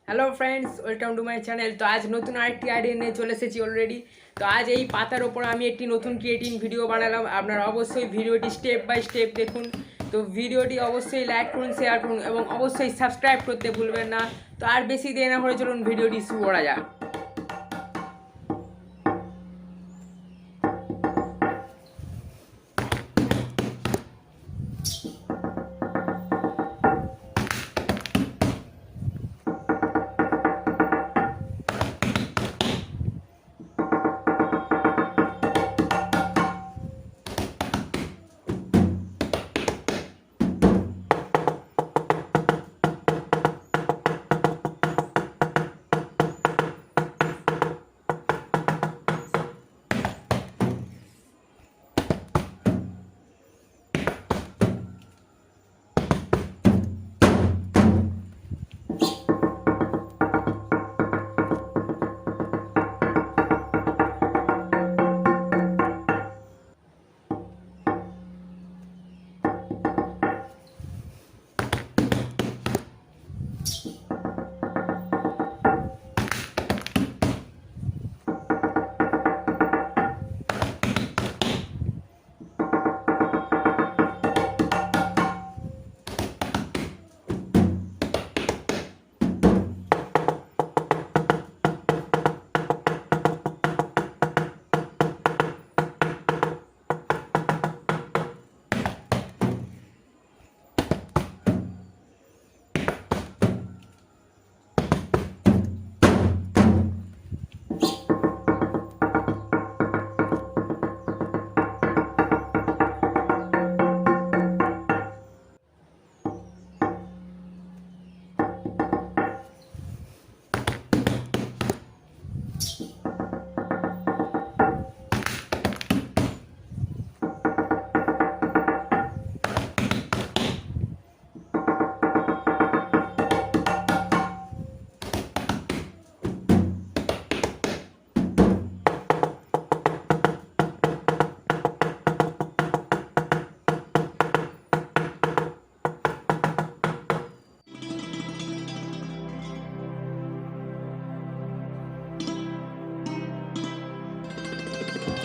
Hello friends, welcome to my channel. তো আজ নতুন আরেকটি আইডিয়া নিয়ে চলে এসেছি অলরেডি। তো আজ এই পাতার ওপর আমি একটি নতুন ক্রিয়েটিং ভিডিও বানালাম। আপনারা অবশ্যই ভিডিওটি স্টেপ বাই স্টেপ দেখুন। তো ভিডিওটি অবশ্যই লাইক করুন, শেয়ার করুন এবং অবশ্যই সাবস্ক্রাইব করতে ভুলবেন না। তো আর বেশি দেরি না করে চলুন ভিডিওটি শুরু করা যাক।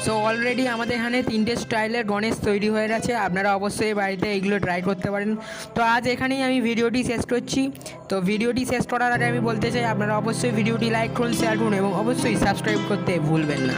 সো অলরেডি আমাদের এখানে 3টে স্টাইলের গণেশ তৈরি হয়ে গেছে। আপনারা অবশ্যই বাড়িতে এইগুলো ট্রাই করতে পারেন। তো আজ এখানেই আমি ভিডিওটি শেষ করছি। তো ভিডিওটি শেষ করার আগে আমি বলতে চাই, আপনারা অবশ্যই ভিডিওটি লাইক করুন, শেয়ার করুন এবং অবশ্যই সাবস্ক্রাইব করতে ভুলবেন না।